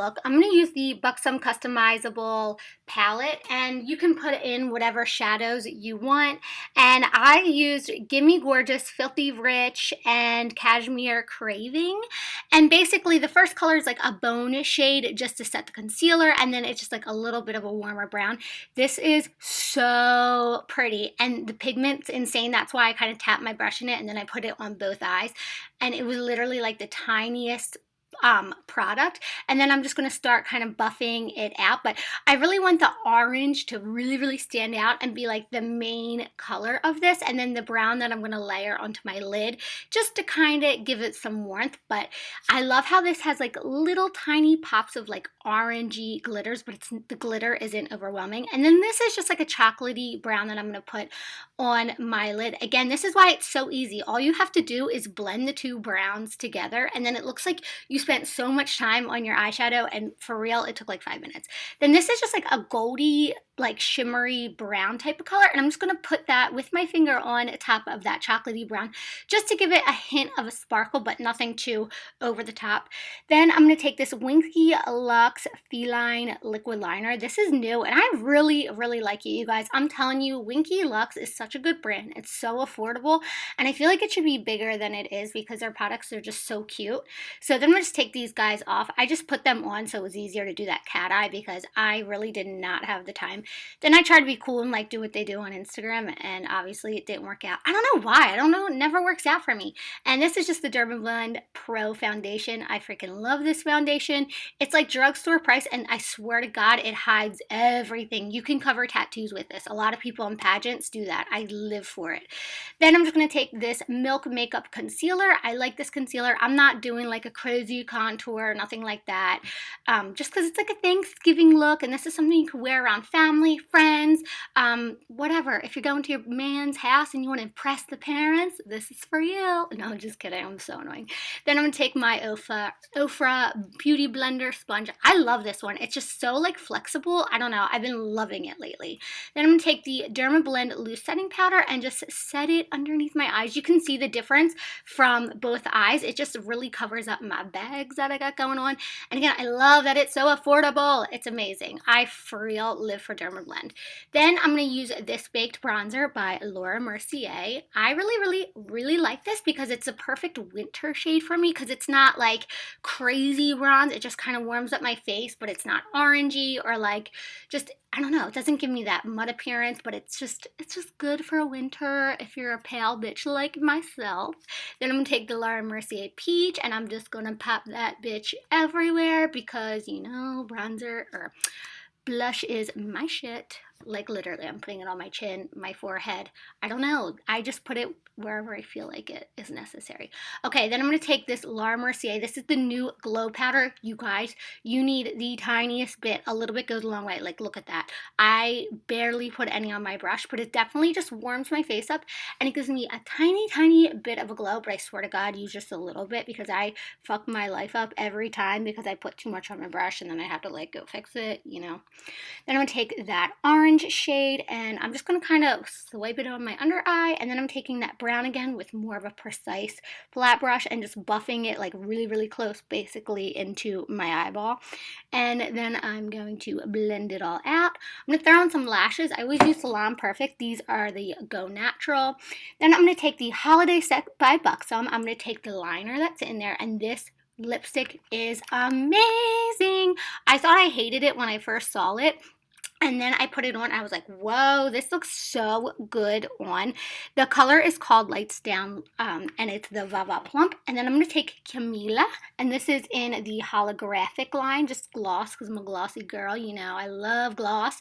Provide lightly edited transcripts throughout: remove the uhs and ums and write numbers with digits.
look. I'm going to use the Buxom Customizable palette, and you can put in whatever shadows you want. And I used Gimme Gorgeous, Filthy Rich, and Cashmere Craving. And basically the first color is like a bone shade just to set the concealer, and then it's just like a little bit of a warmer brown. This is so pretty, and the pigment's insane. That's why I kind of tapped my brush in it and then I put it on both eyes, and it was literally like the tiniest product. And then I'm just going to start kind of buffing it out, but I really want the orange to really stand out and be like the main color of this, and then the brown that I'm going to layer onto my lid just to kind of give it some warmth. But I love how this has like little tiny pops of like orangey glitters, but the glitter isn't overwhelming. And then this is just like a chocolatey brown that I'm going to put on my lid. Again, this is why it's so easy. All you have to do is blend the two browns together, and then it looks like you spent so much time on your eyeshadow, and for real, it took like 5 minutes. Then this is just like a goldy, like shimmery brown type of color, and I'm just going to put that with my finger on top of that chocolatey brown just to give it a hint of a sparkle, but nothing too over the top. Then I'm going to take this Winky Lux Feline liquid liner. This is new, and I really like it, you guys. I'm telling you, Winky Lux is such a good brand. It's so affordable, and I feel like it should be bigger than it is because their products are just so cute. So then I'm going to just take these guys off. I just put them on so it was easier to do that cat eye because I really did not have the time. Then I tried to be cool and like do what they do on Instagram, and obviously it didn't work out. I don't know why. I don't know. It never works out for me. And this is just the Dermablend Pro foundation. I freaking love this foundation. It's like drugstore price, and I swear to God, it hides everything. You can cover tattoos with this. A lot of people in pageants do that. I live for it. Then I'm just going to take this Milk Makeup Concealer. I like this concealer. I'm not doing like a crazy contour, nothing like that. Just because it's like a Thanksgiving look, and this is something you can wear around family, friends, whatever. If you're going to your man's house and you want to impress the parents, this is for you. No, I'm just kidding. I'm so annoying. Then I'm going to take my Ofra Beauty Blender sponge. I love this one. It's just so like flexible. I don't know. I've been loving it lately. Then I'm going to take the Dermablend Loose Setting Powder and just set it underneath my eyes. You can see the difference from both eyes. It just really covers up my bags that I got going on. And again, I love that it's so affordable. It's amazing. I for real live for Dermablend. Then I'm going to use this Baked Bronzer by Laura Mercier. I really like this because it's a perfect winter shade for me because it's not like crazy bronze. It just kind of warms up my face, but it's not orangey or like just, I don't know, it doesn't give me that mud appearance, but it's just good for winter if you're a pale bitch like myself. Then I'm going to take the Laura Mercier Peach, and I'm just going to pop that bitch everywhere because, you know, bronzer or blush is my shit. Like literally, I'm putting it on my chin, my forehead. I don't know. I just put it wherever I feel like it is necessary. Okay, then I'm going to take this Laura Mercier. This is the new Glow Powder. You guys, you need the tiniest bit. A little bit goes a long way. Like, look at that. I barely put any on my brush, but it definitely just warms my face up, and it gives me a tiny bit of a glow, but I swear to God, use just a little bit because I fuck my life up every time because I put too much on my brush, and then I have to, like, go fix it, you know. Then I'm going to take that orange shade, and I'm just going to kind of swipe it on my under eye, and then I'm taking that brown again with more of a precise flat brush and just buffing it like really close basically into my eyeball. And then I'm going to blend it all out. I'm going to throw on some lashes. I always use Salon Perfect. These are the Go Natural. Then I'm going to take the Holiday Set by Buxom. I'm going to take the liner that's in there, and this lipstick is amazing. I thought I hated it when I first saw it, and then I put it on. I was like, whoa, this looks so good on. The color is called Lights Down, and it's the Vava Plump. And then I'm going to take Camila, and this is in the holographic line, just gloss, because I'm a glossy girl, you know, I love gloss.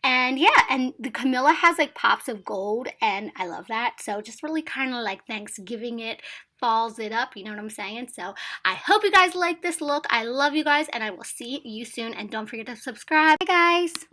And yeah, and the Camilla has like pops of gold, and I love that. So just really kind of like Thanksgiving it, falls it up, you know what I'm saying? So I hope you guys like this look. I love you guys, and I will see you soon. And don't forget to subscribe. Bye guys.